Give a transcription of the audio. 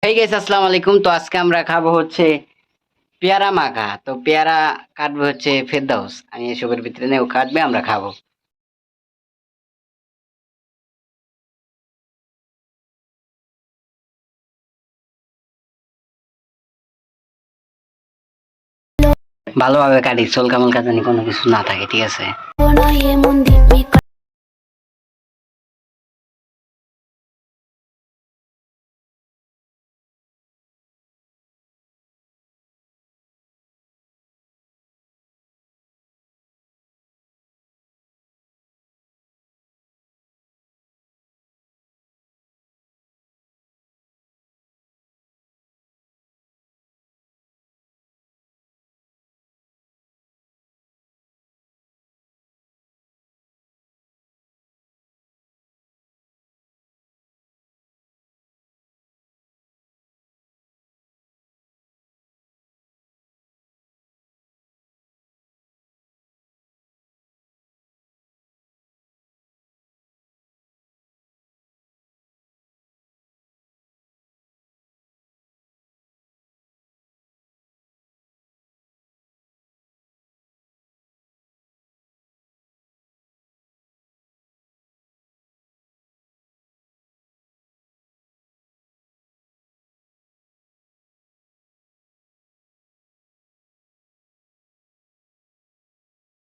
Hey guys, আসসালামু আলাইকুম। তো আজকে আমরা খাবো হচ্ছে পেয়ারা মাখা। তো পেয়ারা কাটবে হচ্ছে ফেরদাউস, আমি এসবের ভিতরে নেও কাটবে, আমরা খাবো। ভালোভাবে কাটি, চলকা মলকা জানি কোনো কিছু না থাকে, ঠিক আছে।